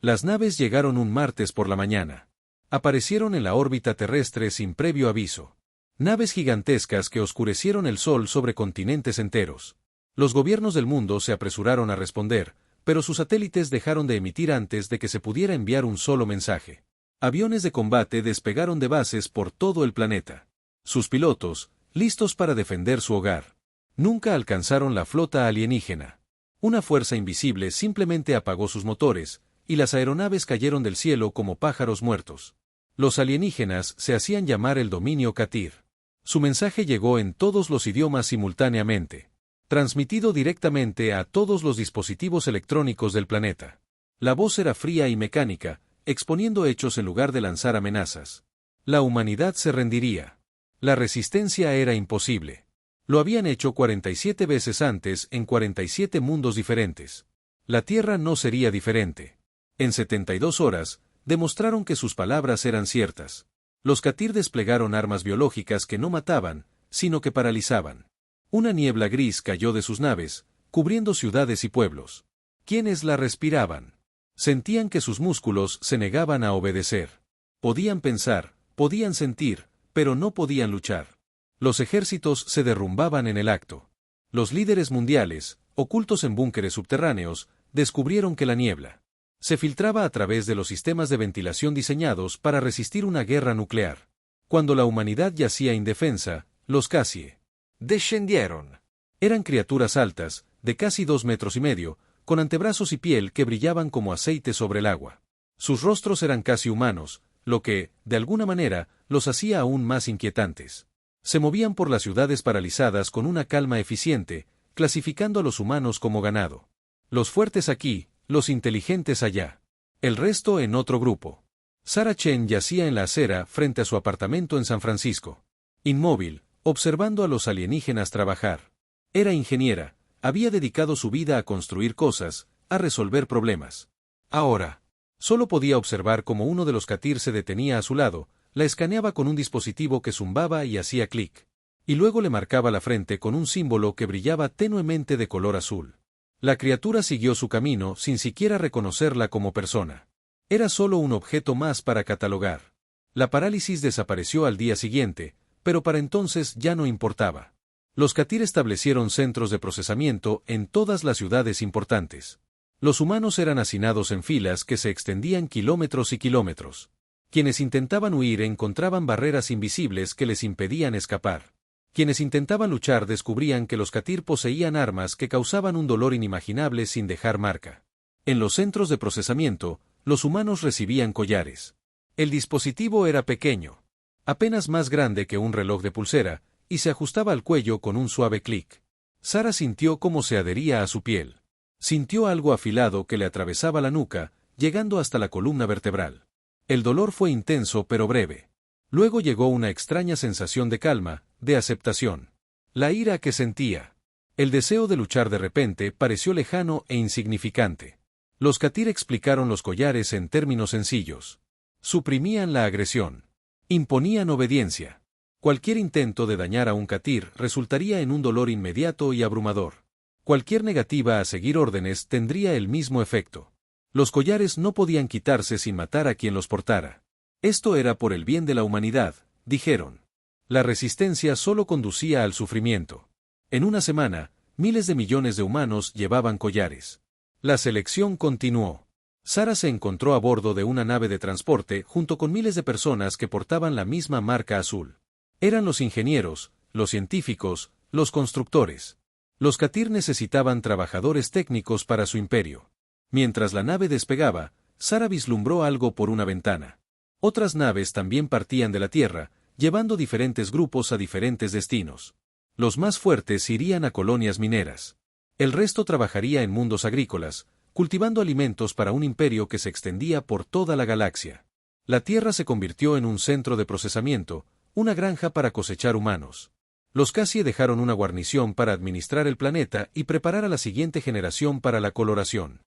Las naves llegaron un martes por la mañana. Aparecieron en la órbita terrestre sin previo aviso. Naves gigantescas que oscurecieron el sol sobre continentes enteros. Los gobiernos del mundo se apresuraron a responder, pero sus satélites dejaron de emitir antes de que se pudiera enviar un solo mensaje. Aviones de combate despegaron de bases por todo el planeta. Sus pilotos, listos para defender su hogar. Nunca alcanzaron la flota alienígena. Una fuerza invisible simplemente apagó sus motores, y las aeronaves cayeron del cielo como pájaros muertos. Los alienígenas se hacían llamar el dominio Katir. Su mensaje llegó en todos los idiomas simultáneamente, transmitido directamente a todos los dispositivos electrónicos del planeta. La voz era fría y mecánica, exponiendo hechos en lugar de lanzar amenazas. La humanidad se rendiría. La resistencia era imposible. Lo habían hecho 47 veces antes en 47 mundos diferentes. La Tierra no sería diferente. En 72 horas, demostraron que sus palabras eran ciertas. Los Katir desplegaron armas biológicas que no mataban, sino que paralizaban. Una niebla gris cayó de sus naves, cubriendo ciudades y pueblos. Quienes la respiraban sentían que sus músculos se negaban a obedecer. Podían pensar, podían sentir, pero no podían luchar. Los ejércitos se derrumbaban en el acto. Los líderes mundiales, ocultos en búnkeres subterráneos, descubrieron que la niebla se filtraba a través de los sistemas de ventilación diseñados para resistir una guerra nuclear. Cuando la humanidad yacía indefensa, los Casie descendieron. Eran criaturas altas, de casi 2,5 metros, con antebrazos y piel que brillaban como aceite sobre el agua. Sus rostros eran casi humanos, lo que, de alguna manera, los hacía aún más inquietantes. Se movían por las ciudades paralizadas con una calma eficiente, clasificando a los humanos como ganado. Los fuertes aquí, los inteligentes allá. El resto en otro grupo. Sarah Chen yacía en la acera frente a su apartamento en San Francisco. Inmóvil, observando a los alienígenas trabajar. Era ingeniera, había dedicado su vida a construir cosas, a resolver problemas. Ahora, solo podía observar cómo uno de los Katir se detenía a su lado, la escaneaba con un dispositivo que zumbaba y hacía clic. Y luego le marcaba la frente con un símbolo que brillaba tenuemente de color azul. La criatura siguió su camino sin siquiera reconocerla como persona. Era solo un objeto más para catalogar. La parálisis desapareció al día siguiente, pero para entonces ya no importaba. Los Katir establecieron centros de procesamiento en todas las ciudades importantes. Los humanos eran hacinados en filas que se extendían kilómetros y kilómetros. Quienes intentaban huir encontraban barreras invisibles que les impedían escapar. Quienes intentaban luchar descubrían que los Katir poseían armas que causaban un dolor inimaginable sin dejar marca. En los centros de procesamiento, los humanos recibían collares. El dispositivo era pequeño, apenas más grande que un reloj de pulsera, y se ajustaba al cuello con un suave clic. Sarah sintió cómo se adhería a su piel. Sintió algo afilado que le atravesaba la nuca, llegando hasta la columna vertebral. El dolor fue intenso pero breve. Luego llegó una extraña sensación de calma, de aceptación. La ira que sentía. El deseo de luchar de repente pareció lejano e insignificante. Los Katir explicaron los collares en términos sencillos. Suprimían la agresión. Imponían obediencia. Cualquier intento de dañar a un Katir resultaría en un dolor inmediato y abrumador. Cualquier negativa a seguir órdenes tendría el mismo efecto. Los collares no podían quitarse sin matar a quien los portara. Esto era por el bien de la humanidad, dijeron. La resistencia solo conducía al sufrimiento. En una semana, miles de millones de humanos llevaban collares. La selección continuó. Sarah se encontró a bordo de una nave de transporte junto con miles de personas que portaban la misma marca azul. Eran los ingenieros, los científicos, los constructores. Los Katir necesitaban trabajadores técnicos para su imperio. Mientras la nave despegaba, Sarah vislumbró algo por una ventana. Otras naves también partían de la Tierra, llevando diferentes grupos a diferentes destinos. Los más fuertes irían a colonias mineras. El resto trabajaría en mundos agrícolas, cultivando alimentos para un imperio que se extendía por toda la galaxia. La Tierra se convirtió en un centro de procesamiento, una granja para cosechar humanos. Los Casie dejaron una guarnición para administrar el planeta y preparar a la siguiente generación para la coloración.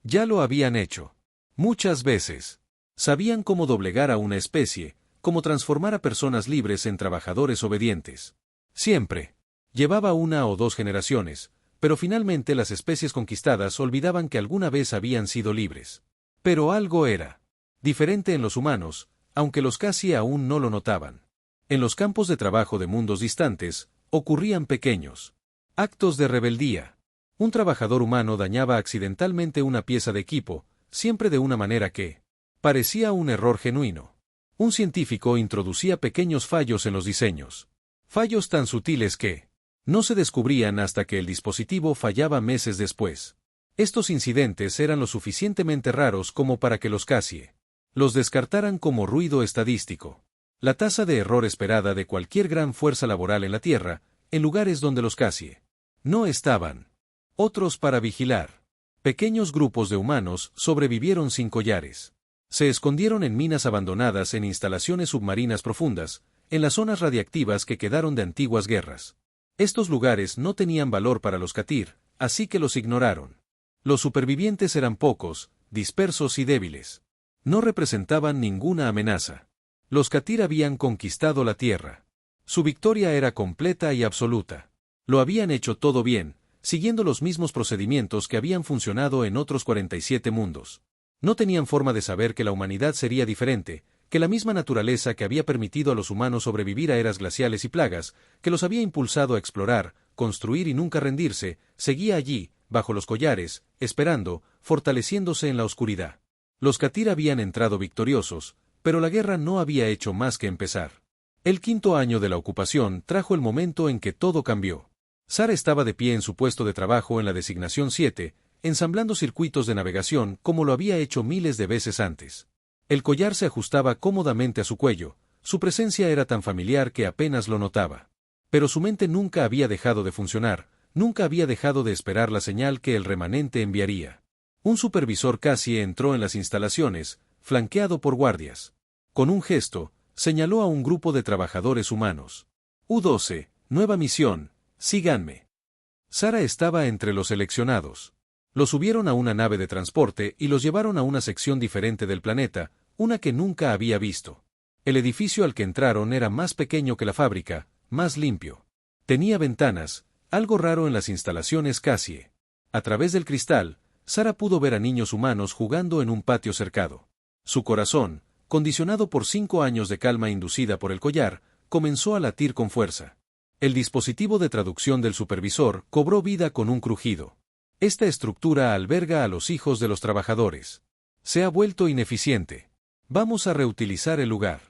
Ya lo habían hecho. Muchas veces. Sabían cómo doblegar a una especie, cómo transformar a personas libres en trabajadores obedientes. Siempre. Llevaba 1 o 2 generaciones, pero finalmente las especies conquistadas olvidaban que alguna vez habían sido libres. Pero algo era diferente en los humanos, aunque los casi aún no lo notaban. En los campos de trabajo de mundos distantes, ocurrían pequeños actos de rebeldía. Un trabajador humano dañaba accidentalmente una pieza de equipo, siempre de una manera que parecía un error genuino. Un científico introducía pequeños fallos en los diseños. Fallos tan sutiles que no se descubrían hasta que el dispositivo fallaba meses después. Estos incidentes eran lo suficientemente raros como para que los CASIE los descartaran como ruido estadístico. La tasa de error esperada de cualquier gran fuerza laboral en la Tierra, en lugares donde los CASIE no estaban. Otros para vigilar. Pequeños grupos de humanos sobrevivieron sin collares. Se escondieron en minas abandonadas en instalaciones submarinas profundas, en las zonas radiactivas que quedaron de antiguas guerras. Estos lugares no tenían valor para los Katir, así que los ignoraron. Los supervivientes eran pocos, dispersos y débiles. No representaban ninguna amenaza. Los Katir habían conquistado la Tierra. Su victoria era completa y absoluta. Lo habían hecho todo bien, siguiendo los mismos procedimientos que habían funcionado en otros 47 mundos. No tenían forma de saber que la humanidad sería diferente, que la misma naturaleza que había permitido a los humanos sobrevivir a eras glaciales y plagas, que los había impulsado a explorar, construir y nunca rendirse, seguía allí, bajo los collares, esperando, fortaleciéndose en la oscuridad. Los Katir habían entrado victoriosos, pero la guerra no había hecho más que empezar. El 5º año de la ocupación trajo el momento en que todo cambió. Sara estaba de pie en su puesto de trabajo en la designación 7, ensamblando circuitos de navegación como lo había hecho miles de veces antes. El collar se ajustaba cómodamente a su cuello, su presencia era tan familiar que apenas lo notaba. Pero su mente nunca había dejado de funcionar, nunca había dejado de esperar la señal que el remanente enviaría. Un supervisor casi entró en las instalaciones, flanqueado por guardias. Con un gesto, señaló a un grupo de trabajadores humanos. U-12, nueva misión, síganme. Sara estaba entre los seleccionados. Los subieron a una nave de transporte y los llevaron a una sección diferente del planeta, una que nunca había visto. El edificio al que entraron era más pequeño que la fábrica, más limpio. Tenía ventanas, algo raro en las instalaciones CASIE. A través del cristal, Sara pudo ver a niños humanos jugando en un patio cercado. Su corazón, condicionado por 5 años de calma inducida por el collar, comenzó a latir con fuerza. El dispositivo de traducción del supervisor cobró vida con un crujido. Esta estructura alberga a los hijos de los trabajadores. Se ha vuelto ineficiente. Vamos a reutilizar el lugar.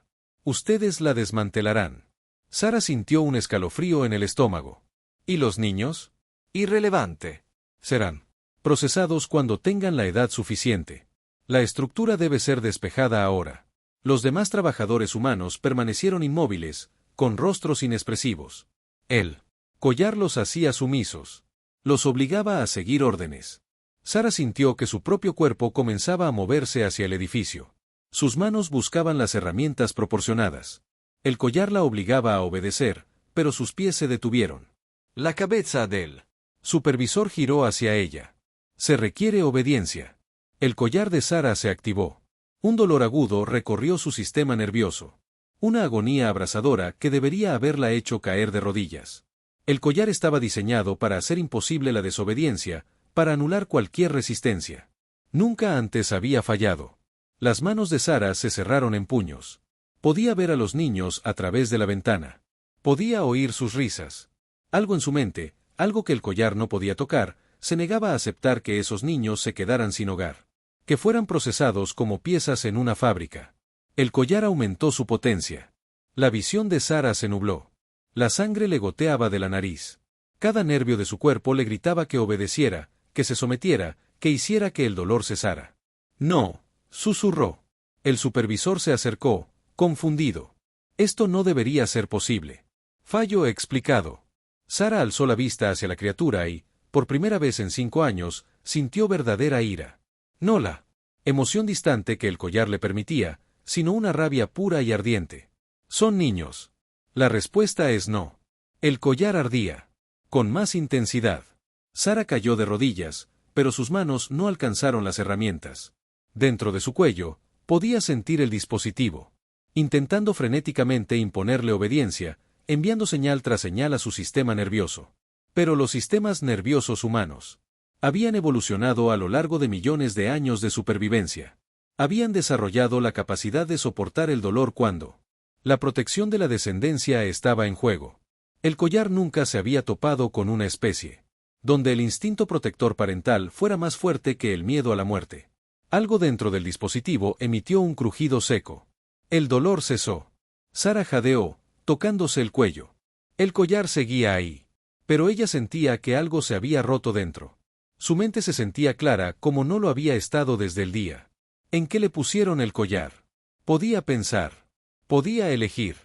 Ustedes la desmantelarán. Sara sintió un escalofrío en el estómago. ¿Y los niños? Irrelevante. Serán procesados cuando tengan la edad suficiente. La estructura debe ser despejada ahora. Los demás trabajadores humanos permanecieron inmóviles, con rostros inexpresivos. El collar los hacía sumisos. Los obligaba a seguir órdenes. Sara sintió que su propio cuerpo comenzaba a moverse hacia el edificio. Sus manos buscaban las herramientas proporcionadas. El collar la obligaba a obedecer, pero sus pies se detuvieron. La cabeza del supervisor giró hacia ella. Se requiere obediencia. El collar de Sara se activó. Un dolor agudo recorrió su sistema nervioso. Una agonía abrasadora que debería haberla hecho caer de rodillas. El collar estaba diseñado para hacer imposible la desobediencia, para anular cualquier resistencia. Nunca antes había fallado. Las manos de Sara se cerraron en puños. Podía ver a los niños a través de la ventana. Podía oír sus risas. Algo en su mente, algo que el collar no podía tocar, se negaba a aceptar que esos niños se quedaran sin hogar. Que fueran procesados como piezas en una fábrica. El collar aumentó su potencia. La visión de Sara se nubló. La sangre le goteaba de la nariz. Cada nervio de su cuerpo le gritaba que obedeciera, que se sometiera, que hiciera que el dolor cesara. No, susurró. El supervisor se acercó, confundido. Esto no debería ser posible. Fallo explicado. Sara alzó la vista hacia la criatura y, por primera vez en 5 años, sintió verdadera ira. No la emoción distante que el collar le permitía, sino una rabia pura y ardiente. Son niños. La respuesta es no. El collar ardía. Con más intensidad. Sara cayó de rodillas, pero sus manos no alcanzaron las herramientas. Dentro de su cuello, podía sentir el dispositivo. Intentando frenéticamente imponerle obediencia, enviando señal tras señal a su sistema nervioso. Pero los sistemas nerviosos humanos habían evolucionado a lo largo de millones de años de supervivencia. Habían desarrollado la capacidad de soportar el dolor cuando la protección de la descendencia estaba en juego. El collar nunca se había topado con una especie donde el instinto protector parental fuera más fuerte que el miedo a la muerte. Algo dentro del dispositivo emitió un crujido seco. El dolor cesó. Sara jadeó, tocándose el cuello. El collar seguía ahí. Pero ella sentía que algo se había roto dentro. Su mente se sentía clara como no lo había estado desde el día en que le pusieron el collar. Podía pensar. Podía elegir.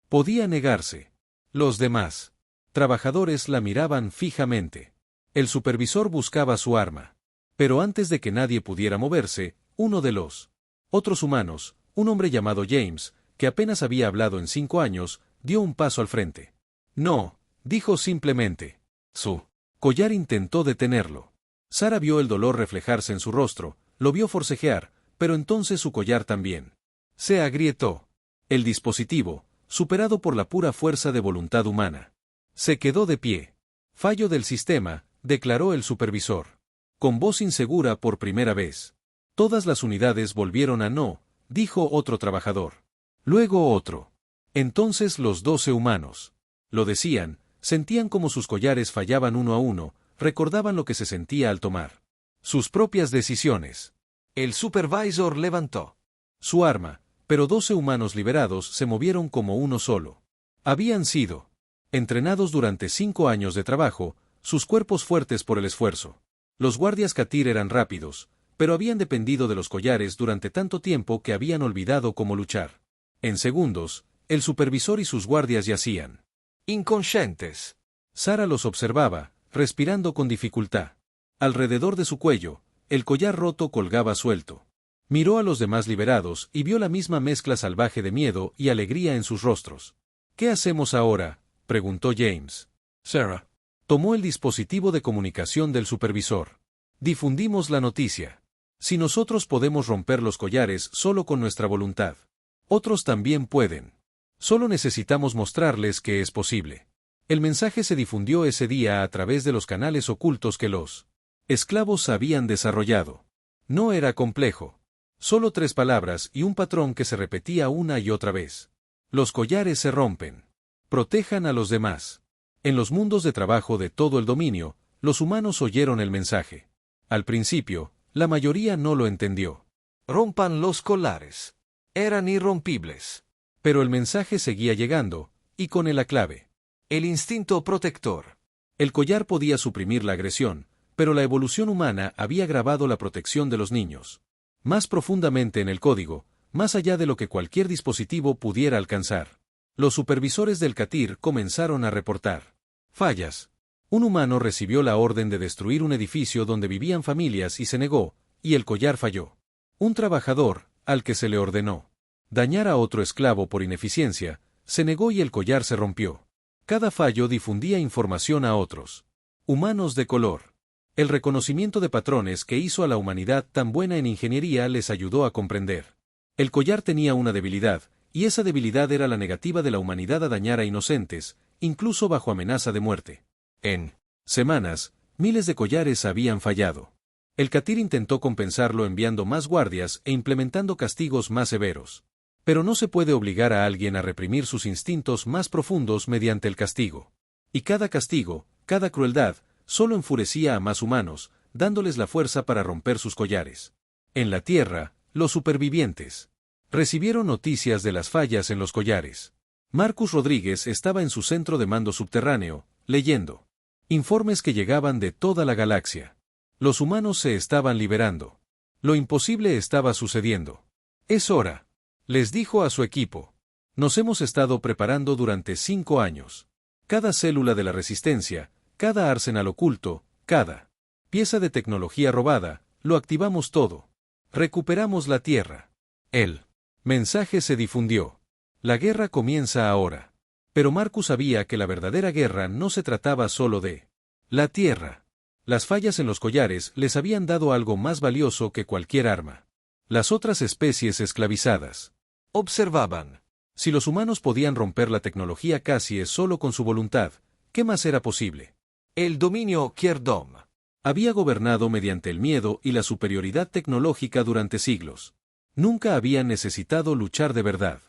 Podía negarse. Los demás trabajadores la miraban fijamente. El supervisor buscaba su arma. Pero antes de que nadie pudiera moverse, uno de los otros humanos, un hombre llamado James, que apenas había hablado en 5 años, dio un paso al frente. No, dijo simplemente. Su collar intentó detenerlo. Sara vio el dolor reflejarse en su rostro, lo vio forcejear, pero entonces su collar también se agrietó. El dispositivo, superado por la pura fuerza de voluntad humana, se quedó de pie. Fallo del sistema, declaró el supervisor, con voz insegura por primera vez. Todas las unidades volvieron a no, dijo otro trabajador. Luego otro. Entonces los 12 humanos lo decían, sentían como sus collares fallaban uno a uno, recordaban lo que se sentía al tomar sus propias decisiones. El supervisor levantó su arma, pero 12 humanos liberados se movieron como uno solo. Habían sido entrenados durante 5 años de trabajo, sus cuerpos fuertes por el esfuerzo. Los guardias Katir eran rápidos, pero habían dependido de los collares durante tanto tiempo que habían olvidado cómo luchar. En segundos, el supervisor y sus guardias yacían inconscientes. Sara los observaba, respirando con dificultad. Alrededor de su cuello, el collar roto colgaba suelto. Miró a los demás liberados y vio la misma mezcla salvaje de miedo y alegría en sus rostros. ¿Qué hacemos ahora?, preguntó James. Sara tomó el dispositivo de comunicación del supervisor. Difundimos la noticia. Si nosotros podemos romper los collares solo con nuestra voluntad, otros también pueden. Solo necesitamos mostrarles que es posible. El mensaje se difundió ese día a través de los canales ocultos que los esclavos habían desarrollado. No era complejo. Solo 3 palabras y un patrón que se repetía una y otra vez. Los collares se rompen. Protejan a los demás. En los mundos de trabajo de todo el dominio, los humanos oyeron el mensaje. Al principio, la mayoría no lo entendió. Rompan los collares. Eran irrompibles. Pero el mensaje seguía llegando, y con él la clave. El instinto protector. El collar podía suprimir la agresión, pero la evolución humana había grabado la protección de los niños más profundamente en el código, más allá de lo que cualquier dispositivo pudiera alcanzar. Los supervisores del Katir comenzaron a reportar fallas. Un humano recibió la orden de destruir un edificio donde vivían familias y se negó, y el collar falló. Un trabajador, al que se le ordenó dañar a otro esclavo por ineficiencia, se negó y el collar se rompió. Cada fallo difundía información a otros humanos de color. El reconocimiento de patrones que hizo a la humanidad tan buena en ingeniería les ayudó a comprender. El collar tenía una debilidad, y esa debilidad era la negativa de la humanidad a dañar a inocentes, incluso bajo amenaza de muerte. En semanas, miles de collares habían fallado. El Katir intentó compensarlo enviando más guardias e implementando castigos más severos. Pero no se puede obligar a alguien a reprimir sus instintos más profundos mediante el castigo. Y cada castigo, cada crueldad, solo enfurecía a más humanos, dándoles la fuerza para romper sus collares. En la Tierra, los supervivientes recibieron noticias de las fallas en los collares. Marcus Rodríguez estaba en su centro de mando subterráneo, leyendo informes que llegaban de toda la galaxia. Los humanos se estaban liberando. Lo imposible estaba sucediendo. Es hora, les dijo a su equipo. Nos hemos estado preparando durante 5 años. Cada célula de la resistencia, cada arsenal oculto, cada pieza de tecnología robada, lo activamos todo. Recuperamos la Tierra. El mensaje se difundió. La guerra comienza ahora. Pero Marcus sabía que la verdadera guerra no se trataba solo de la Tierra. Las fallas en los collares les habían dado algo más valioso que cualquier arma. Las otras especies esclavizadas observaban. Si los humanos podían romper la tecnología Casie solo con su voluntad, ¿qué más era posible? El dominio Kierdom había gobernado mediante el miedo y la superioridad tecnológica durante siglos. Nunca habían necesitado luchar de verdad.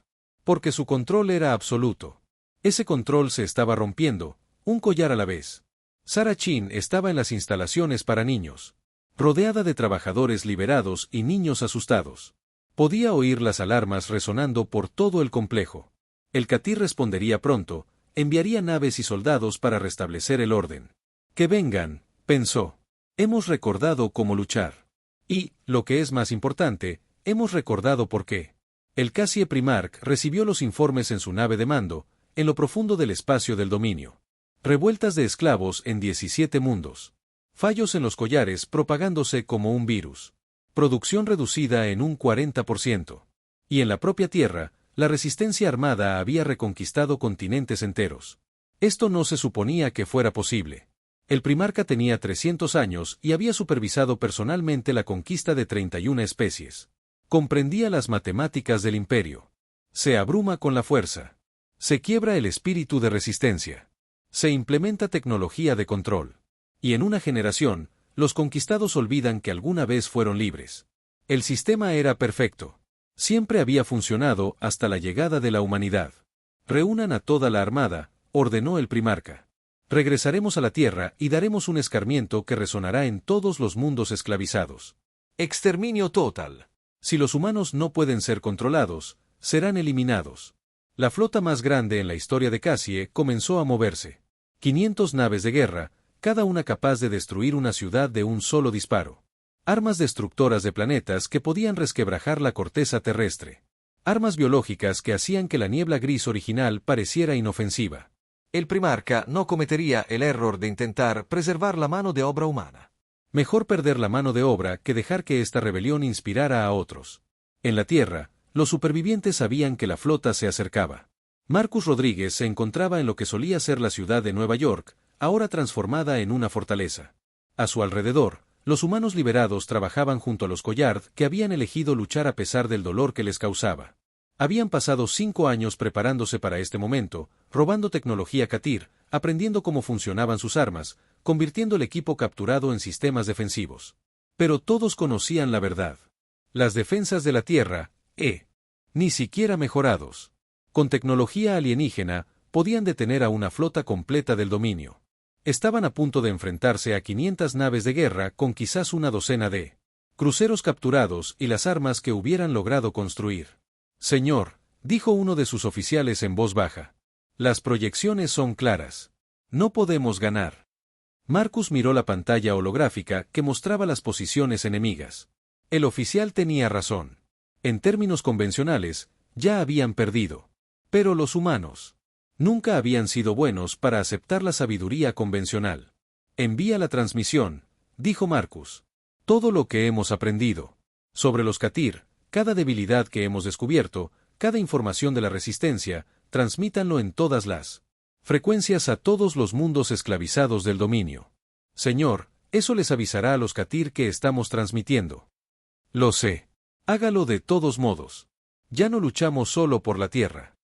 Porque su control era absoluto. Ese control se estaba rompiendo, un collar a la vez. Sarah Chin estaba en las instalaciones para niños, rodeada de trabajadores liberados y niños asustados. Podía oír las alarmas resonando por todo el complejo. El Katir respondería pronto, enviaría naves y soldados para restablecer el orden. Que vengan, pensó. Hemos recordado cómo luchar. Y, lo que es más importante, hemos recordado por qué. El Cassie Primarch recibió los informes en su nave de mando, en lo profundo del espacio del dominio. Revueltas de esclavos en 17 mundos. Fallos en los collares propagándose como un virus. Producción reducida en un 40%. Y en la propia Tierra, la resistencia armada había reconquistado continentes enteros. Esto no se suponía que fuera posible. El primarca tenía 300 años y había supervisado personalmente la conquista de 31 especies. Comprendía las matemáticas del imperio. Se abruma con la fuerza. Se quiebra el espíritu de resistencia. Se implementa tecnología de control. Y en una generación, los conquistados olvidan que alguna vez fueron libres. El sistema era perfecto. Siempre había funcionado hasta la llegada de la humanidad. Reúnan a toda la armada, ordenó el primarca. Regresaremos a la Tierra y daremos un escarmiento que resonará en todos los mundos esclavizados. Exterminio total. Si los humanos no pueden ser controlados, serán eliminados. La flota más grande en la historia de Cassie comenzó a moverse. 500 naves de guerra, cada una capaz de destruir una ciudad de un solo disparo. Armas destructoras de planetas que podían resquebrajar la corteza terrestre. Armas biológicas que hacían que la niebla gris original pareciera inofensiva. El primarca no cometería el error de intentar preservar la mano de obra humana. Mejor perder la mano de obra que dejar que esta rebelión inspirara a otros. En la Tierra, los supervivientes sabían que la flota se acercaba. Marcus Rodríguez se encontraba en lo que solía ser la ciudad de Nueva York, ahora transformada en una fortaleza. A su alrededor, los humanos liberados trabajaban junto a los Collard que habían elegido luchar a pesar del dolor que les causaba. Habían pasado 5 años preparándose para este momento, robando tecnología Katir, aprendiendo cómo funcionaban sus armas, convirtiendo el equipo capturado en sistemas defensivos. Pero todos conocían la verdad. Las defensas de la Tierra, ni siquiera mejorados. Con tecnología alienígena, podían detener a una flota completa del dominio. Estaban a punto de enfrentarse a 500 naves de guerra con quizás una docena de cruceros capturados y las armas que hubieran logrado construir. Señor, dijo uno de sus oficiales en voz baja. Las proyecciones son claras. No podemos ganar. Marcus miró la pantalla holográfica que mostraba las posiciones enemigas. El oficial tenía razón. En términos convencionales, ya habían perdido. Pero los humanos nunca habían sido buenos para aceptar la sabiduría convencional. Envía la transmisión, dijo Marcus. Todo lo que hemos aprendido sobre los Katir, cada debilidad que hemos descubierto, cada información de la resistencia, transmítanlo en todas las frecuencias a todos los mundos esclavizados del dominio. Señor, eso les avisará a los Katir que estamos transmitiendo. Lo sé. Hágalo de todos modos. Ya no luchamos solo por la Tierra.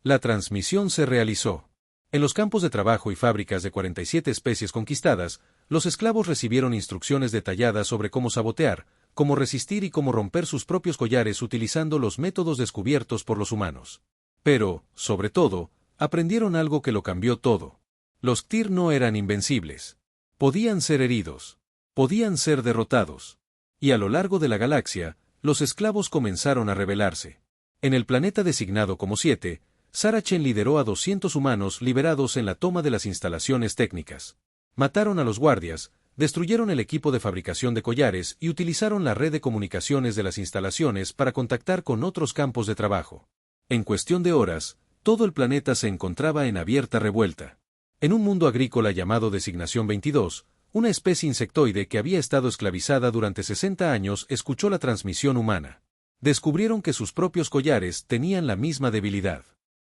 La transmisión se realizó. En los campos de trabajo y fábricas de 47 especies conquistadas, los esclavos recibieron instrucciones detalladas sobre cómo sabotear, cómo resistir y cómo romper sus propios collares utilizando los métodos descubiertos por los humanos. Pero, sobre todo, aprendieron algo que lo cambió todo. Los Ktir no eran invencibles. Podían ser heridos. Podían ser derrotados. Y a lo largo de la galaxia, los esclavos comenzaron a rebelarse. En el planeta designado como 7, Sarah Chen lideró a 200 humanos liberados en la toma de las instalaciones técnicas. Mataron a los guardias, destruyeron el equipo de fabricación de collares y utilizaron la red de comunicaciones de las instalaciones para contactar con otros campos de trabajo. En cuestión de horas, todo el planeta se encontraba en abierta revuelta. En un mundo agrícola llamado Designación 22, una especie insectoide que había estado esclavizada durante 60 años escuchó la transmisión humana. Descubrieron que sus propios collares tenían la misma debilidad.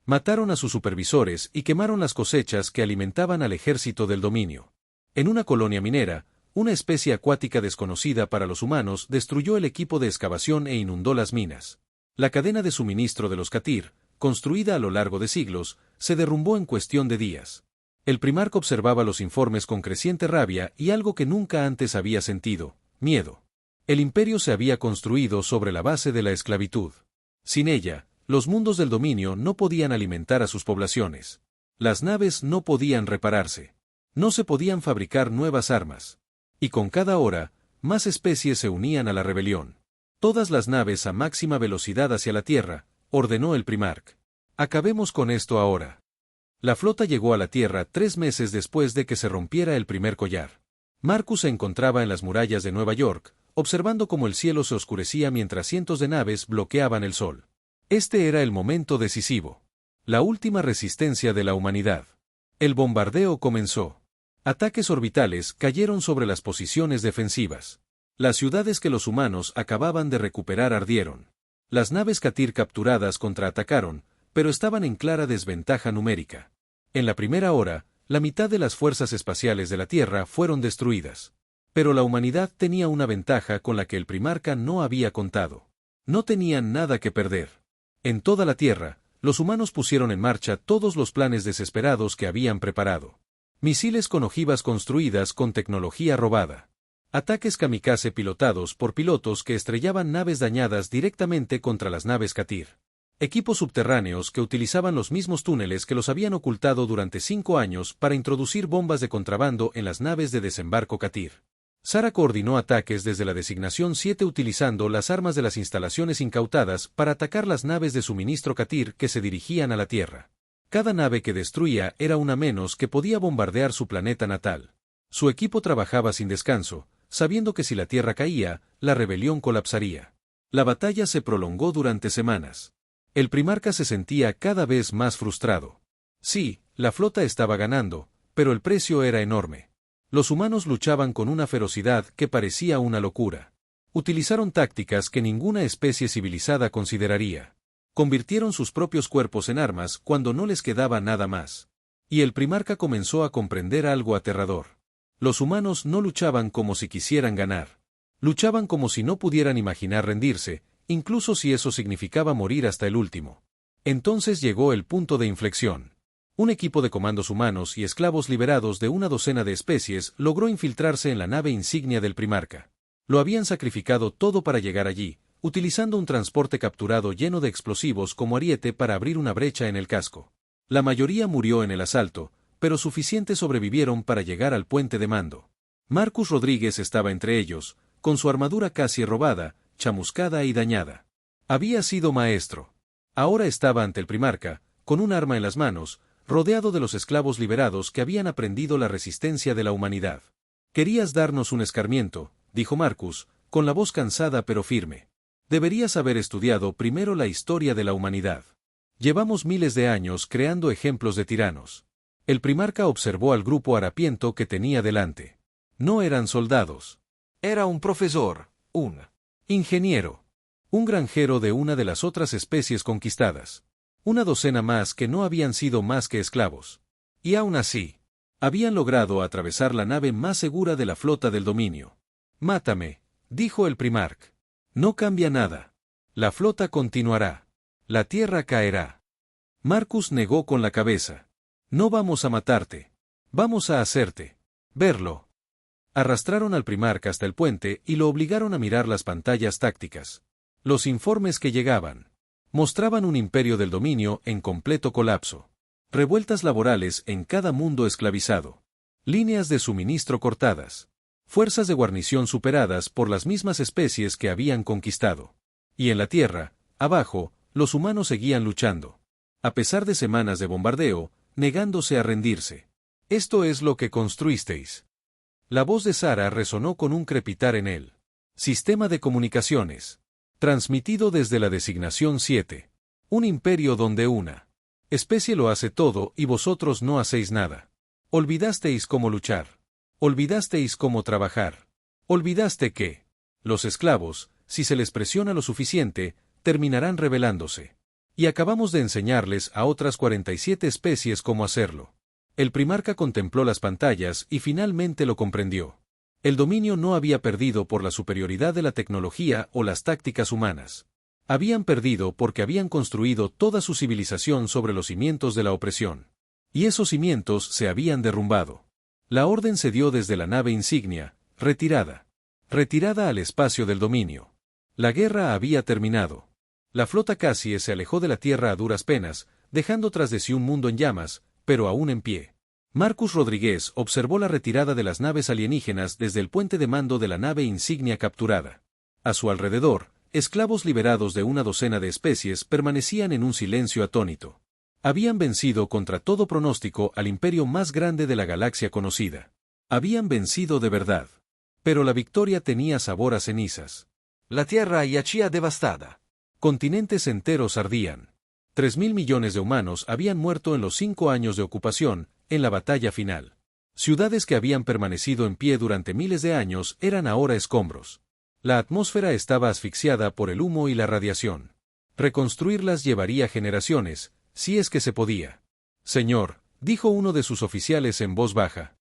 Mataron a sus supervisores y quemaron las cosechas que alimentaban al ejército del dominio. En una colonia minera, una especie acuática desconocida para los humanos destruyó el equipo de excavación e inundó las minas. La cadena de suministro de los Katir, construida a lo largo de siglos, se derrumbó en cuestión de días. El primarca observaba los informes con creciente rabia y algo que nunca antes había sentido: miedo. El imperio se había construido sobre la base de la esclavitud. Sin ella, los mundos del dominio no podían alimentar a sus poblaciones. Las naves no podían repararse. No se podían fabricar nuevas armas. Y con cada hora, más especies se unían a la rebelión. Todas las naves a máxima velocidad hacia la Tierra, ordenó el Primarca. Acabemos con esto ahora. La flota llegó a la Tierra 3 meses después de que se rompiera el primer collar. Marcus se encontraba en las murallas de Nueva York, observando cómo el cielo se oscurecía mientras cientos de naves bloqueaban el sol. Este era el momento decisivo. La última resistencia de la humanidad. El bombardeo comenzó. Ataques orbitales cayeron sobre las posiciones defensivas. Las ciudades que los humanos acababan de recuperar ardieron. Las naves Katir capturadas contraatacaron, pero estaban en clara desventaja numérica. En la primera hora, la mitad de las fuerzas espaciales de la Tierra fueron destruidas. Pero la humanidad tenía una ventaja con la que el Primarca no había contado. No tenían nada que perder. En toda la Tierra, los humanos pusieron en marcha todos los planes desesperados que habían preparado. Misiles con ojivas construidas con tecnología robada. Ataques kamikaze pilotados por pilotos que estrellaban naves dañadas directamente contra las naves Katir. Equipos subterráneos que utilizaban los mismos túneles que los habían ocultado durante 5 años para introducir bombas de contrabando en las naves de desembarco Katir. Sara coordinó ataques desde la designación 7 utilizando las armas de las instalaciones incautadas para atacar las naves de suministro Katir que se dirigían a la Tierra. Cada nave que destruía era una menos que podía bombardear su planeta natal. Su equipo trabajaba sin descanso, sabiendo que si la Tierra caía, la rebelión colapsaría. La batalla se prolongó durante semanas. El Primarca se sentía cada vez más frustrado. Sí, la flota estaba ganando, pero el precio era enorme. Los humanos luchaban con una ferocidad que parecía una locura. Utilizaron tácticas que ninguna especie civilizada consideraría. Convirtieron sus propios cuerpos en armas cuando no les quedaba nada más. Y el Primarca comenzó a comprender algo aterrador. Los humanos no luchaban como si quisieran ganar. Luchaban como si no pudieran imaginar rendirse, incluso si eso significaba morir hasta el último. Entonces llegó el punto de inflexión. Un equipo de comandos humanos y esclavos liberados de una docena de especies logró infiltrarse en la nave insignia del Primarca. Lo habían sacrificado todo para llegar allí, utilizando un transporte capturado lleno de explosivos como ariete para abrir una brecha en el casco. La mayoría murió en el asalto, pero suficientes sobrevivieron para llegar al puente de mando. Marcus Rodríguez estaba entre ellos, con su armadura casi robada, chamuscada y dañada. Había sido maestro. Ahora estaba ante el Primarca, con un arma en las manos, rodeado de los esclavos liberados que habían aprendido la resistencia de la humanidad. «Querías darnos un escarmiento», dijo Marcus, con la voz cansada pero firme. «Deberías haber estudiado primero la historia de la humanidad. Llevamos miles de años creando ejemplos de tiranos». El Primarca observó al grupo harapiento que tenía delante. No eran soldados. Era un profesor, un ingeniero, un granjero de una de las otras especies conquistadas. Una docena más que no habían sido más que esclavos. Y aún así, habían logrado atravesar la nave más segura de la flota del dominio. «Mátame», dijo el Primarca. «No cambia nada. La flota continuará. La Tierra caerá». Marcus negó con la cabeza. «No vamos a matarte. Vamos a hacerte verlo». Arrastraron al Primarca hasta el puente y lo obligaron a mirar las pantallas tácticas. Los informes que llegaban mostraban un imperio del dominio en completo colapso. Revueltas laborales en cada mundo esclavizado. Líneas de suministro cortadas. Fuerzas de guarnición superadas por las mismas especies que habían conquistado. Y en la Tierra, abajo, los humanos seguían luchando. A pesar de semanas de bombardeo, negándose a rendirse. «Esto es lo que construisteis». La voz de Sara resonó con un crepitar en el sistema de comunicaciones. Transmitido desde la designación 7. Un imperio donde una especie lo hace todo y vosotros no hacéis nada. Olvidasteis cómo luchar. Olvidasteis cómo trabajar. Olvidaste que los esclavos, si se les presiona lo suficiente, terminarán rebelándose. Y acabamos de enseñarles a otras 47 especies cómo hacerlo. El Primarca contempló las pantallas y finalmente lo comprendió. El dominio no había perdido por la superioridad de la tecnología o las tácticas humanas. Habían perdido porque habían construido toda su civilización sobre los cimientos de la opresión. Y esos cimientos se habían derrumbado. La orden se dio desde la nave insignia, retirada. Retirada al espacio del dominio. La guerra había terminado. La flota Cassie se alejó de la Tierra a duras penas, dejando tras de sí un mundo en llamas, pero aún en pie. Marcus Rodríguez observó la retirada de las naves alienígenas desde el puente de mando de la nave insignia capturada. A su alrededor, esclavos liberados de una docena de especies permanecían en un silencio atónito. Habían vencido contra todo pronóstico al imperio más grande de la galaxia conocida. Habían vencido de verdad. Pero la victoria tenía sabor a cenizas. La Tierra yacía devastada. Continentes enteros ardían. 3.000 millones de humanos habían muerto en los 5 años de ocupación, en la batalla final. Ciudades que habían permanecido en pie durante miles de años eran ahora escombros. La atmósfera estaba asfixiada por el humo y la radiación. Reconstruirlas llevaría generaciones, si es que se podía. Señor, dijo uno de sus oficiales en voz baja.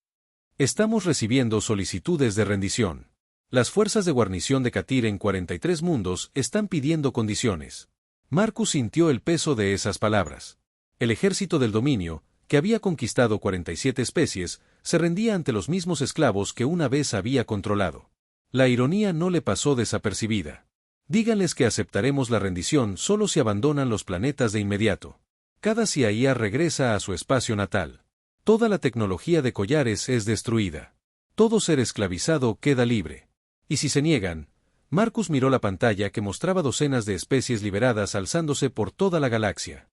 Estamos recibiendo solicitudes de rendición. Las fuerzas de guarnición de Katir en 43 mundos están pidiendo condiciones. Marcus sintió el peso de esas palabras. El ejército del dominio, que había conquistado 47 especies, se rendía ante los mismos esclavos que una vez había controlado. La ironía no le pasó desapercibida. Díganles que aceptaremos la rendición solo si abandonan los planetas de inmediato. Cada CIA regresa a su espacio natal. Toda la tecnología de collares es destruida. Todo ser esclavizado queda libre. Y si se niegan, Marcus miró la pantalla que mostraba docenas de especies liberadas alzándose por toda la galaxia.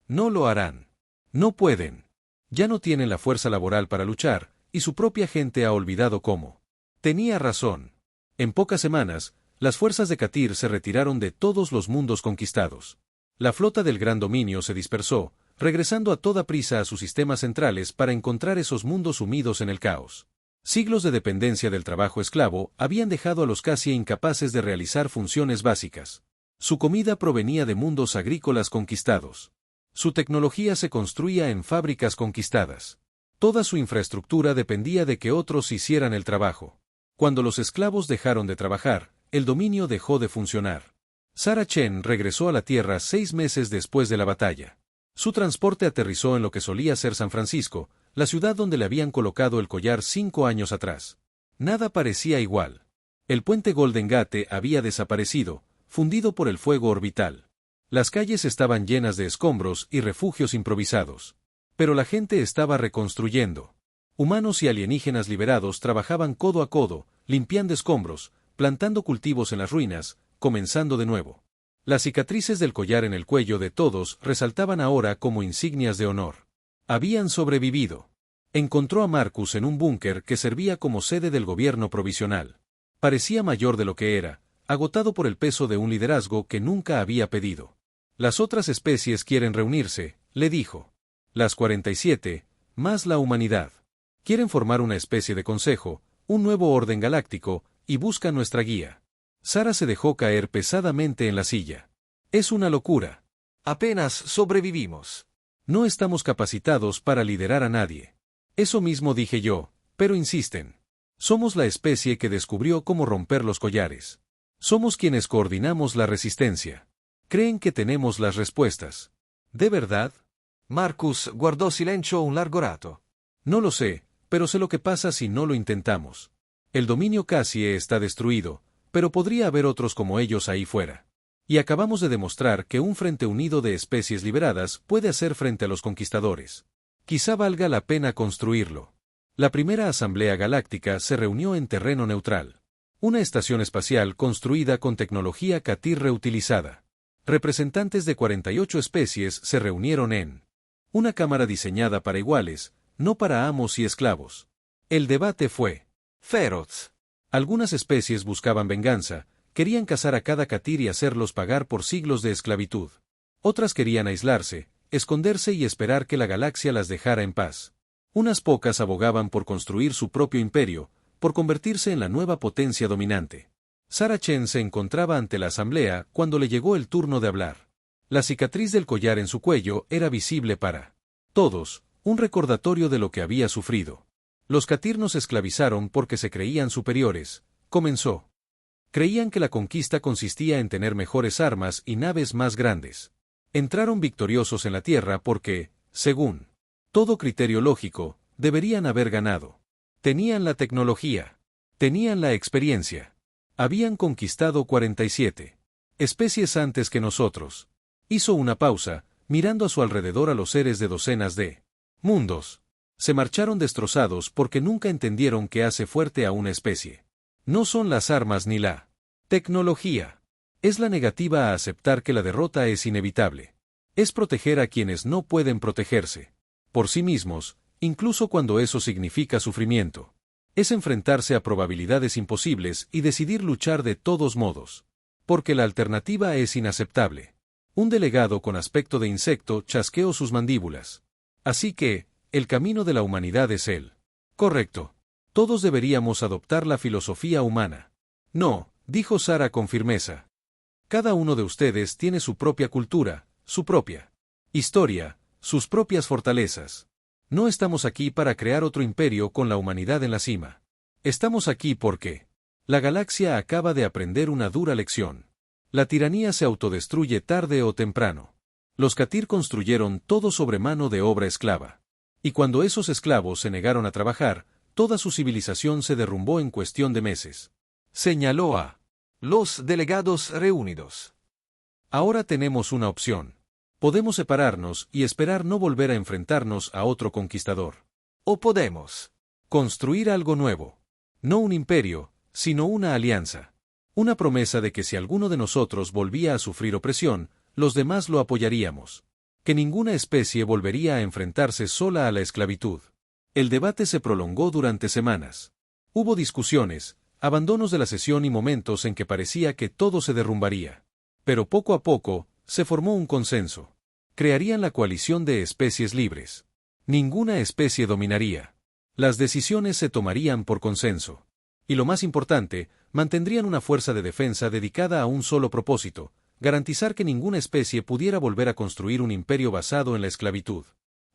No lo harán. No pueden. Ya no tienen la fuerza laboral para luchar, y su propia gente ha olvidado cómo. Tenía razón. En pocas semanas, las fuerzas de Katir se retiraron de todos los mundos conquistados. La flota del Gran Dominio se dispersó, regresando a toda prisa a sus sistemas centrales para encontrar esos mundos sumidos en el caos. Siglos de dependencia del trabajo esclavo habían dejado a los Cassie incapaces de realizar funciones básicas. Su comida provenía de mundos agrícolas conquistados. Su tecnología se construía en fábricas conquistadas. Toda su infraestructura dependía de que otros hicieran el trabajo. Cuando los esclavos dejaron de trabajar, el dominio dejó de funcionar. Sarah Chen regresó a la Tierra 6 meses después de la batalla. Su transporte aterrizó en lo que solía ser San Francisco, la ciudad donde le habían colocado el collar 5 años atrás. Nada parecía igual. El puente Golden Gate había desaparecido, fundido por el fuego orbital. Las calles estaban llenas de escombros y refugios improvisados. Pero la gente estaba reconstruyendo. Humanos y alienígenas liberados trabajaban codo a codo, limpiando escombros, plantando cultivos en las ruinas, comenzando de nuevo. Las cicatrices del collar en el cuello de todos resaltaban ahora como insignias de honor. Habían sobrevivido. Encontró a Marcus en un búnker que servía como sede del gobierno provisional. Parecía mayor de lo que era, agotado por el peso de un liderazgo que nunca había pedido. Las otras especies quieren reunirse, le dijo. Las 47, más la humanidad. Quieren formar una especie de consejo, un nuevo orden galáctico, y buscan nuestra guía. Sarah se dejó caer pesadamente en la silla. Es una locura. Apenas sobrevivimos. No estamos capacitados para liderar a nadie. Eso mismo dije yo, pero insisten. Somos la especie que descubrió cómo romper los collares. Somos quienes coordinamos la resistencia. Creen que tenemos las respuestas. ¿De verdad? Marcus guardó silencio un largo rato. No lo sé, pero sé lo que pasa si no lo intentamos. El dominio Cassie está destruido, pero podría haber otros como ellos ahí fuera. Y acabamos de demostrar que un frente unido de especies liberadas puede hacer frente a los conquistadores. Quizá valga la pena construirlo. La primera Asamblea Galáctica se reunió en terreno neutral. Una estación espacial construida con tecnología Katir reutilizada. Representantes de 48 especies se reunieron en una cámara diseñada para iguales, no para amos y esclavos. El debate fue feroz. Algunas especies buscaban venganza, querían cazar a cada Katir y hacerlos pagar por siglos de esclavitud. Otras querían aislarse, esconderse y esperar que la galaxia las dejara en paz. Unas pocas abogaban por construir su propio imperio, por convertirse en la nueva potencia dominante. Sarah Chen se encontraba ante la asamblea cuando le llegó el turno de hablar. La cicatriz del collar en su cuello era visible para todos, un recordatorio de lo que había sufrido. Los Katir nos esclavizaron porque se creían superiores, comenzó. Creían que la conquista consistía en tener mejores armas y naves más grandes. Entraron victoriosos en la Tierra porque, según todo criterio lógico, deberían haber ganado. Tenían la tecnología. Tenían la experiencia. Habían conquistado 47 especies antes que nosotros. Hizo una pausa, mirando a su alrededor a los seres de docenas de mundos. Se marcharon destrozados porque nunca entendieron qué hace fuerte a una especie. No son las armas ni la tecnología. Es la negativa a aceptar que la derrota es inevitable. Es proteger a quienes no pueden protegerse por sí mismos, incluso cuando eso significa sufrimiento. Es enfrentarse a probabilidades imposibles y decidir luchar de todos modos. Porque la alternativa es inaceptable. Un delegado con aspecto de insecto chasqueó sus mandíbulas. Así que, el camino de la humanidad es el correcto. Todos deberíamos adoptar la filosofía humana. No, dijo Sara con firmeza. Cada uno de ustedes tiene su propia cultura, su propia historia, sus propias fortalezas. No estamos aquí para crear otro imperio con la humanidad en la cima. Estamos aquí porque la galaxia acaba de aprender una dura lección. La tiranía se autodestruye tarde o temprano. Los Katir construyeron todo sobre mano de obra esclava. Y cuando esos esclavos se negaron a trabajar, toda su civilización se derrumbó en cuestión de meses. Señaló a los delegados reunidos. Ahora tenemos una opción. Podemos separarnos y esperar no volver a enfrentarnos a otro conquistador. O podemos construir algo nuevo. No un imperio, sino una alianza. Una promesa de que si alguno de nosotros volvía a sufrir opresión, los demás lo apoyaríamos. Que ninguna especie volvería a enfrentarse sola a la esclavitud. El debate se prolongó durante semanas. Hubo discusiones, abandonos de la sesión y momentos en que parecía que todo se derrumbaría. Pero poco a poco, se formó un consenso. Crearían la coalición de especies libres. Ninguna especie dominaría. Las decisiones se tomarían por consenso. Y lo más importante, mantendrían una fuerza de defensa dedicada a un solo propósito: garantizar que ninguna especie pudiera volver a construir un imperio basado en la esclavitud.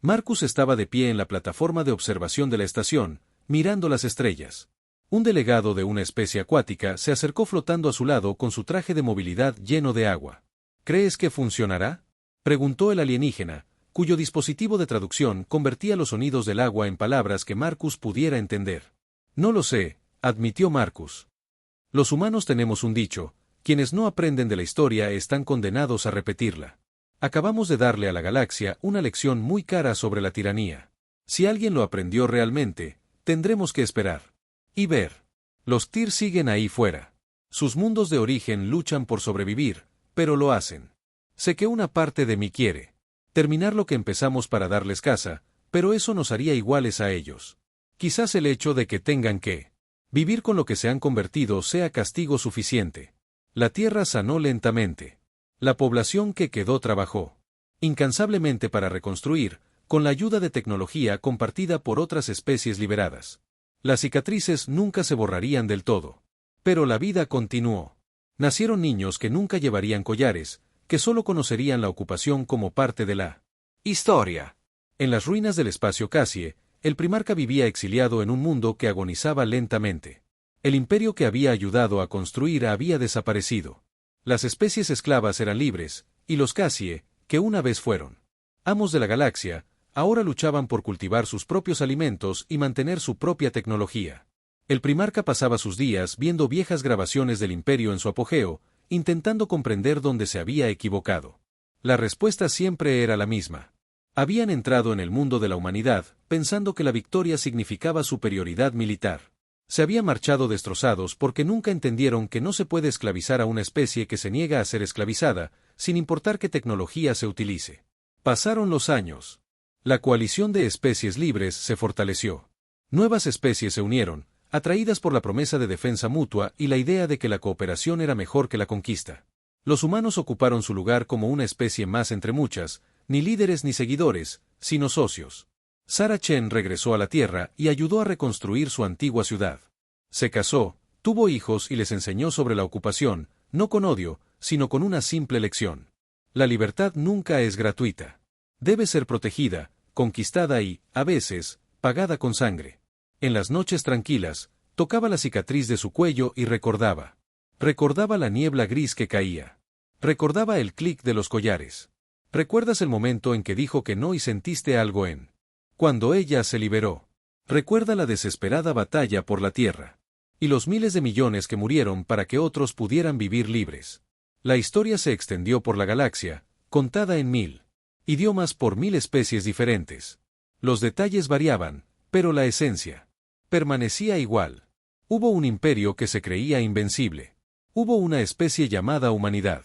Marcus estaba de pie en la plataforma de observación de la estación, mirando las estrellas. Un delegado de una especie acuática se acercó flotando a su lado con su traje de movilidad lleno de agua. ¿Crees que funcionará?, preguntó el alienígena, cuyo dispositivo de traducción convertía los sonidos del agua en palabras que Marcus pudiera entender. No lo sé, admitió Marcus. Los humanos tenemos un dicho: quienes no aprenden de la historia están condenados a repetirla. Acabamos de darle a la galaxia una lección muy cara sobre la tiranía. Si alguien lo aprendió realmente, tendremos que esperar y ver. Los Tyr siguen ahí fuera. Sus mundos de origen luchan por sobrevivir, pero lo hacen. Sé que una parte de mí quiere terminar lo que empezamos para darles caza, pero eso nos haría iguales a ellos. Quizás el hecho de que tengan que vivir con lo que se han convertido sea castigo suficiente. La Tierra sanó lentamente. La población que quedó trabajó incansablemente para reconstruir, con la ayuda de tecnología compartida por otras especies liberadas. Las cicatrices nunca se borrarían del todo. Pero la vida continuó. Nacieron niños que nunca llevarían collares, que solo conocerían la ocupación como parte de la historia. En las ruinas del espacio Cassie, el primarca vivía exiliado en un mundo que agonizaba lentamente. El imperio que había ayudado a construir había desaparecido. Las especies esclavas eran libres, y los Cassie, que una vez fueron amos de la galaxia, ahora luchaban por cultivar sus propios alimentos y mantener su propia tecnología. El primarca pasaba sus días viendo viejas grabaciones del imperio en su apogeo, intentando comprender dónde se había equivocado. La respuesta siempre era la misma. Habían entrado en el mundo de la humanidad, pensando que la victoria significaba superioridad militar. Se habían marchado destrozados porque nunca entendieron que no se puede esclavizar a una especie que se niega a ser esclavizada, sin importar qué tecnología se utilice. Pasaron los años. La coalición de especies libres se fortaleció. Nuevas especies se unieron, atraídas por la promesa de defensa mutua y la idea de que la cooperación era mejor que la conquista. Los humanos ocuparon su lugar como una especie más entre muchas, ni líderes ni seguidores, sino socios. Sara Chen regresó a la Tierra y ayudó a reconstruir su antigua ciudad. Se casó, tuvo hijos y les enseñó sobre la ocupación, no con odio, sino con una simple lección. La libertad nunca es gratuita. Debe ser protegida, conquistada y, a veces, pagada con sangre. En las noches tranquilas, tocaba la cicatriz de su cuello y recordaba. Recordaba la niebla gris que caía. Recordaba el clic de los collares. ¿Recuerdas el momento en que dijo que no y sentiste algo cuando ella se liberó? Recuerda la desesperada batalla por la tierra. y los miles de millones que murieron para que otros pudieran vivir libres. La historia se extendió por la galaxia, contada en 1000 idiomas por 1000 especies diferentes. Los detalles variaban, pero la esencia permanecía igual. Hubo un imperio que se creía invencible. Hubo una especie llamada humanidad,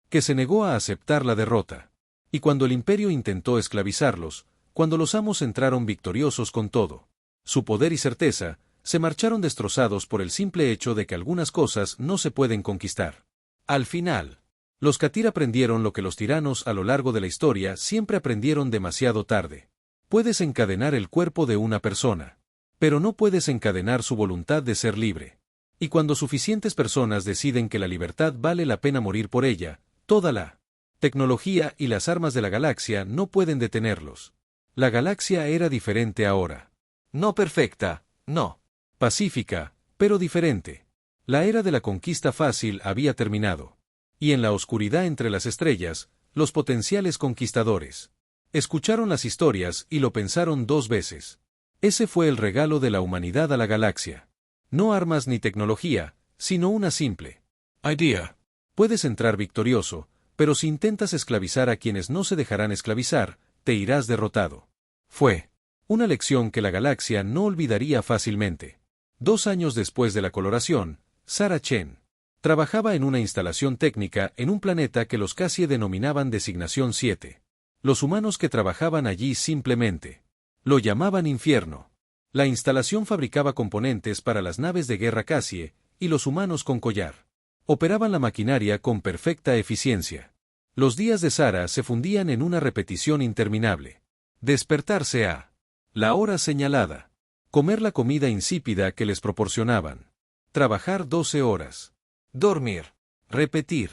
que se negó a aceptar la derrota. Y cuando el imperio intentó esclavizarlos, cuando los amos entraron victoriosos con todo su poder y certeza, se marcharon destrozados por el simple hecho de que algunas cosas no se pueden conquistar. Al final, los Katir aprendieron lo que los tiranos a lo largo de la historia siempre aprendieron demasiado tarde. Puedes encadenar el cuerpo de una persona, pero no puedes encadenar su voluntad de ser libre. Y cuando suficientes personas deciden que la libertad vale la pena morir por ella, toda la tecnología y las armas de la galaxia no pueden detenerlos. La galaxia era diferente ahora. No perfecta, no. Pacífica, pero diferente. La era de la conquista fácil había terminado. Y en la oscuridad entre las estrellas, los potenciales conquistadores escucharon las historias y lo pensaron 2 veces. Ese fue el regalo de la humanidad a la galaxia. No armas ni tecnología, sino una simple idea. Puedes entrar victorioso, pero si intentas esclavizar a quienes no se dejarán esclavizar, te irás derrotado. Fue una lección que la galaxia no olvidaría fácilmente. 2 años después de la coloración, Sarah Chen trabajaba en una instalación técnica en un planeta que los Casie denominaban Designación 7. Los humanos que trabajaban allí simplemente lo llamaban infierno. La instalación fabricaba componentes para las naves de guerra Casie, y los humanos con collar operaban la maquinaria con perfecta eficiencia. Los días de Sarah se fundían en una repetición interminable. Despertarse a la hora señalada. Comer la comida insípida que les proporcionaban. Trabajar 12 horas. Dormir. Repetir.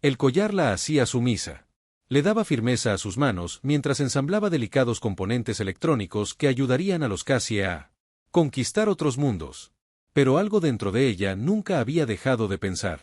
El collar la hacía sumisa. Le daba firmeza a sus manos mientras ensamblaba delicados componentes electrónicos que ayudarían a los Casie a conquistar otros mundos. Pero algo dentro de ella nunca había dejado de pensar.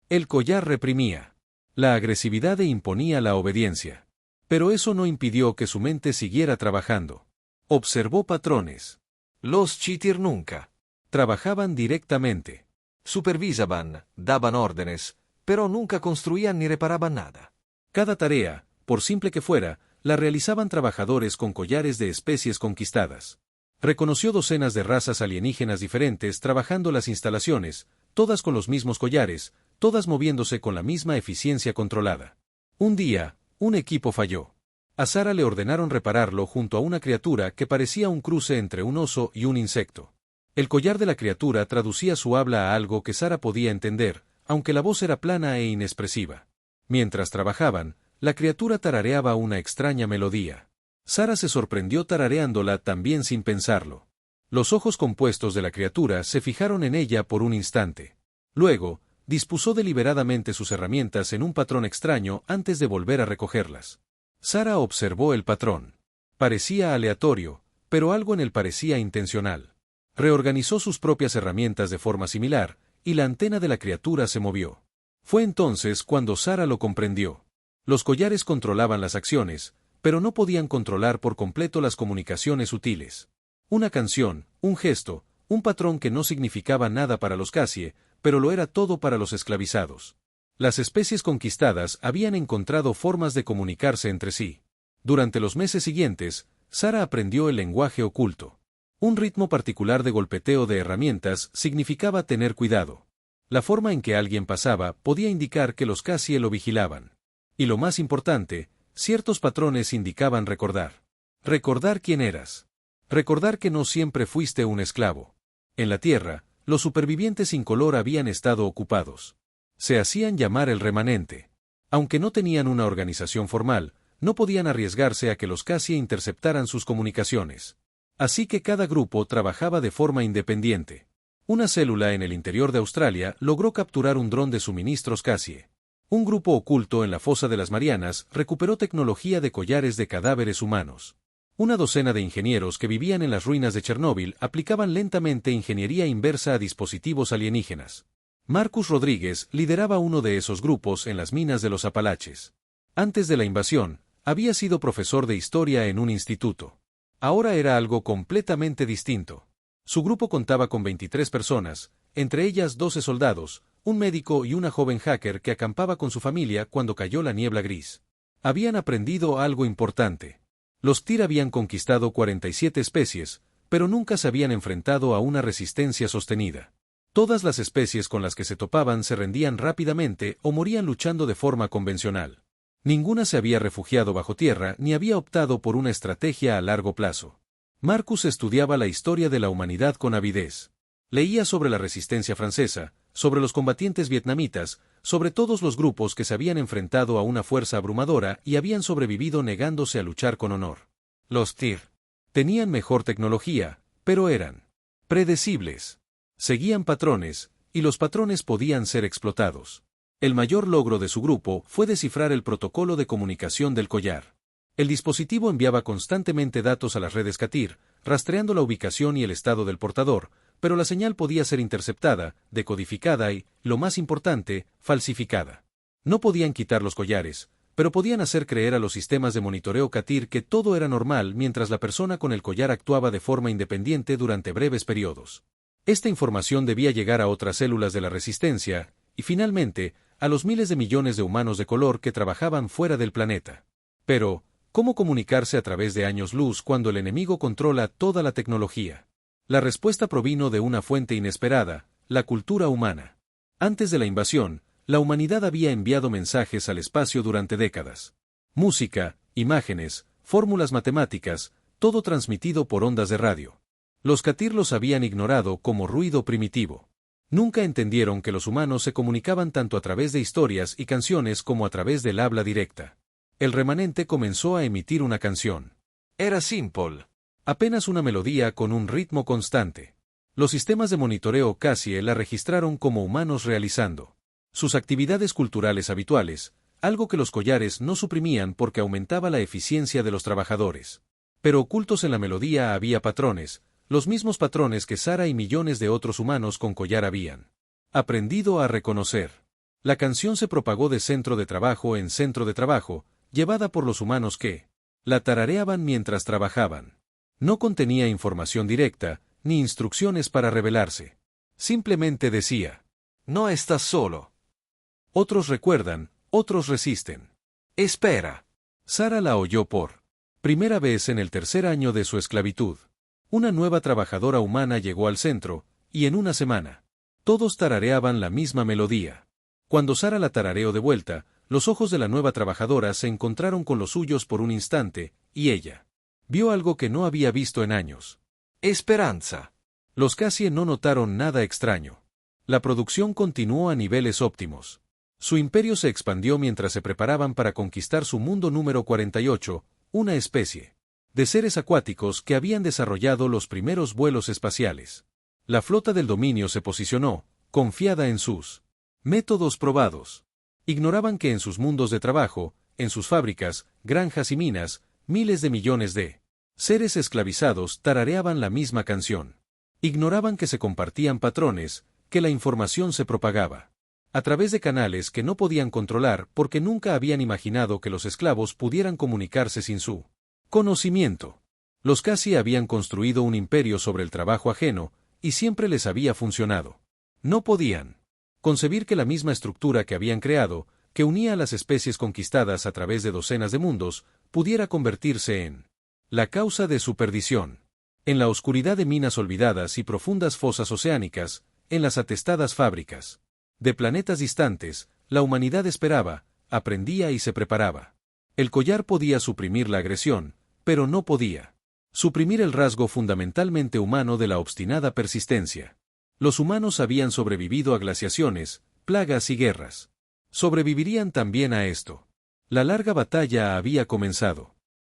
El collar reprimía la agresividad e imponía la obediencia. Pero eso no impidió que su mente siguiera trabajando. Observó patrones. Los Chitir nunca trabajaban directamente. Supervisaban, daban órdenes, pero nunca construían ni reparaban nada. Cada tarea, por simple que fuera, la realizaban trabajadores con collares de especies conquistadas. Reconoció docenas de razas alienígenas diferentes trabajando las instalaciones, todas con los mismos collares, todas moviéndose con la misma eficiencia controlada. Un día, un equipo falló. A Sarah le ordenaron repararlo junto a una criatura que parecía un cruce entre un oso y un insecto. El collar de la criatura traducía su habla a algo que Sarah podía entender, aunque la voz era plana e inexpresiva. Mientras trabajaban, la criatura tarareaba una extraña melodía. Sarah se sorprendió tarareándola también sin pensarlo. Los ojos compuestos de la criatura se fijaron en ella por un instante. Luego, dispuso deliberadamente sus herramientas en un patrón extraño antes de volver a recogerlas. Sarah observó el patrón. Parecía aleatorio, pero algo en él parecía intencional. Reorganizó sus propias herramientas de forma similar, y la antena de la criatura se movió. Fue entonces cuando Sarah lo comprendió. Los collares controlaban las acciones, pero no podían controlar por completo las comunicaciones sutiles. Una canción, un gesto, un patrón que no significaba nada para los Casie, pero lo era todo para los esclavizados. Las especies conquistadas habían encontrado formas de comunicarse entre sí. Durante los meses siguientes, Sarah aprendió el lenguaje oculto. Un ritmo particular de golpeteo de herramientas significaba tener cuidado. La forma en que alguien pasaba podía indicar que los Casie lo vigilaban. Y lo más importante, ciertos patrones indicaban recordar. Recordar quién eras. Recordar que no siempre fuiste un esclavo. En la Tierra, los supervivientes incolor habían estado ocupados. Se hacían llamar el remanente. Aunque no tenían una organización formal, no podían arriesgarse a que los Casie interceptaran sus comunicaciones. Así que cada grupo trabajaba de forma independiente. Una célula en el interior de Australia logró capturar un dron de suministros Casie. Un grupo oculto en la fosa de las Marianas recuperó tecnología de collares de cadáveres humanos. Una docena de ingenieros que vivían en las ruinas de Chernóbil aplicaban lentamente ingeniería inversa a dispositivos alienígenas. Marcus Rodríguez lideraba uno de esos grupos en las minas de los Apalaches. Antes de la invasión, había sido profesor de historia en un instituto. Ahora era algo completamente distinto. Su grupo contaba con 23 personas, entre ellas 12 soldados, un médico y una joven hacker que acampaba con su familia cuando cayó la niebla gris. Habían aprendido algo importante. Los Tyr habían conquistado 47 especies, pero nunca se habían enfrentado a una resistencia sostenida. Todas las especies con las que se topaban se rendían rápidamente o morían luchando de forma convencional. Ninguna se había refugiado bajo tierra ni había optado por una estrategia a largo plazo. Marcus estudiaba la historia de la humanidad con avidez. Leía sobre la resistencia francesa, sobre los combatientes vietnamitas, sobre todos los grupos que se habían enfrentado a una fuerza abrumadora y habían sobrevivido negándose a luchar con honor. Los Tyr tenían mejor tecnología, pero eran predecibles. Seguían patrones, y los patrones podían ser explotados. El mayor logro de su grupo fue descifrar el protocolo de comunicación del collar. El dispositivo enviaba constantemente datos a las redes Katyr, rastreando la ubicación y el estado del portador, pero la señal podía ser interceptada, decodificada y, lo más importante, falsificada. No podían quitar los collares, pero podían hacer creer a los sistemas de monitoreo Katyr que todo era normal mientras la persona con el collar actuaba de forma independiente durante breves periodos. Esta información debía llegar a otras células de la resistencia, y finalmente, a los miles de millones de humanos de color que trabajaban fuera del planeta. Pero, ¿cómo comunicarse a través de años luz cuando el enemigo controla toda la tecnología? La respuesta provino de una fuente inesperada, la cultura humana. Antes de la invasión, la humanidad había enviado mensajes al espacio durante décadas. Música, imágenes, fórmulas matemáticas, todo transmitido por ondas de radio. Los Katyr los habían ignorado como ruido primitivo. Nunca entendieron que los humanos se comunicaban tanto a través de historias y canciones como a través del habla directa. El remanente comenzó a emitir una canción. Era simple. Apenas una melodía con un ritmo constante. Los sistemas de monitoreo Cassie la registraron como humanos realizando sus actividades culturales habituales, algo que los collares no suprimían porque aumentaba la eficiencia de los trabajadores. Pero ocultos en la melodía había patrones, los mismos patrones que Sara y millones de otros humanos con collar habían aprendido a reconocer. La canción se propagó de centro de trabajo en centro de trabajo, llevada por los humanos que la tarareaban mientras trabajaban. No contenía información directa, ni instrucciones para rebelarse. Simplemente decía: no estás solo. Otros recuerdan, otros resisten. Espera. Sara la oyó por primera vez en el tercer año de su esclavitud. Una nueva trabajadora humana llegó al centro, y en una semana, todos tarareaban la misma melodía. Cuando Sara la tarareó de vuelta, los ojos de la nueva trabajadora se encontraron con los suyos por un instante, y ella vio algo que no había visto en años. Esperanza. Los Cassie no notaron nada extraño. La producción continuó a niveles óptimos. Su imperio se expandió mientras se preparaban para conquistar su mundo número 48, una especie de seres acuáticos que habían desarrollado los primeros vuelos espaciales. La flota del dominio se posicionó, confiada en sus métodos probados. Ignoraban que en sus mundos de trabajo, en sus fábricas, granjas y minas, miles de millones de seres esclavizados tarareaban la misma canción. Ignoraban que se compartían patrones, que la información se propagaba a través de canales que no podían controlar porque nunca habían imaginado que los esclavos pudieran comunicarse sin su conocimiento. Los Cassie habían construido un imperio sobre el trabajo ajeno, y siempre les había funcionado. No podían concebir que la misma estructura que habían creado, que unía a las especies conquistadas a través de docenas de mundos, pudiera convertirse en la causa de su perdición. En la oscuridad de minas olvidadas y profundas fosas oceánicas, en las atestadas fábricas de planetas distantes, la humanidad esperaba, aprendía y se preparaba. El collar podía suprimir la agresión, pero no podía suprimir el rasgo fundamentalmente humano de la obstinada persistencia. Los humanos habían sobrevivido a glaciaciones, plagas y guerras. Sobrevivirían también a esto. La larga batalla había comenzado.